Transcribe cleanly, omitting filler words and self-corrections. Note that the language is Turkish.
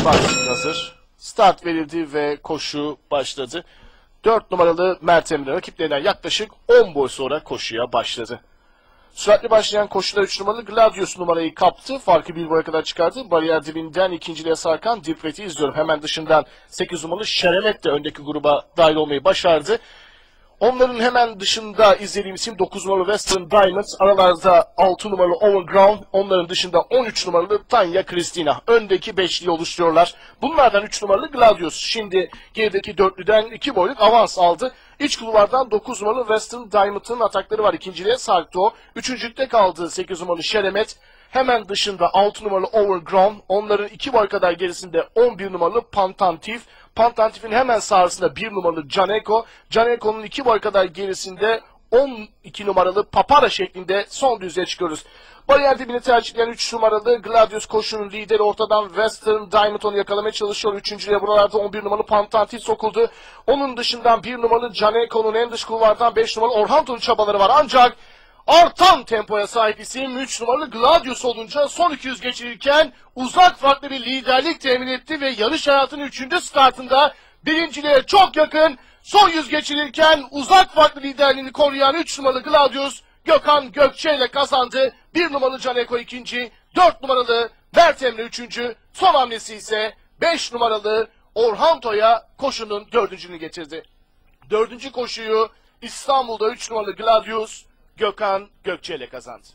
Başlık hazır. Start verildi ve koşu başladı. 4 numaralı Mert Emre rakiplerinden yaklaşık 10 boy sonra koşuya başladı. Süratli başlayan koşuda 3 numaralı Gladius numarayı kaptı. Farkı 1 boya kadar çıkardı. Bariyer dibinden ikinciliğe sarkan Dipret'i izliyorum. Hemen dışından 8 numaralı Şeremet de öndeki gruba dahil olmayı başardı. Onların hemen dışında izlediğim isim 9 numaralı Western Diamonds. Aralarda 6 numaralı Overground. Onların dışında 13 numaralı Tanya Kristina. Öndeki beşliği oluşturuyorlar. Bunlardan 3 numaralı Gladius. Şimdi gerideki dörtlüden 2 boyluk avans aldı. İç kulvardan 9 numaralı Western Diamond'ın atakları var. İkinciliğe sarktı o. Üçüncülükte kaldı 8 numaralı Şeremet. Hemen dışında 6 numaralı Overground. Onların 2 boy kadar gerisinde 11 numaralı Pantantif. Pantantif'in hemen sağrısında 1 numaralı Caneko. Caneko'nun 2 boy kadar gerisinde 12 numaralı Papara şeklinde son düzlüğe çıkıyoruz. Bariyer dibini tercihleyen 3 numaralı Gladius koşunun lideri ortadan Western Diamond onu yakalamaya çalışıyor. Üçüncüye buralarda 11 numaralı Pantantif sokuldu. Onun dışından 1 numaralı Caneko'nun en dış kulvardan 5 numaralı Orhanto'nun çabaları var. Ancak artan tempoya sahip isim 3 numaralı Gladius olunca son 200 geçirirken uzak farklı bir liderlik temin etti ve yarış hayatının 3. startında birinciliğe çok yakın son 100 geçirirken uzak farklı liderliğini koruyan 3 numaralı Gladius Gökhan Gökçe ile kazandı. 1 numaralı Caneko ikinci, 4 numaralı Mert Emre üçüncü, son hamlesi ise 5 numaralı Orhanto'ya koşunun dördüncülüğünü getirdi. Dördüncü koşuyu İstanbul'da 3 numaralı Gladius Gökhan Gökçe ile kazandı.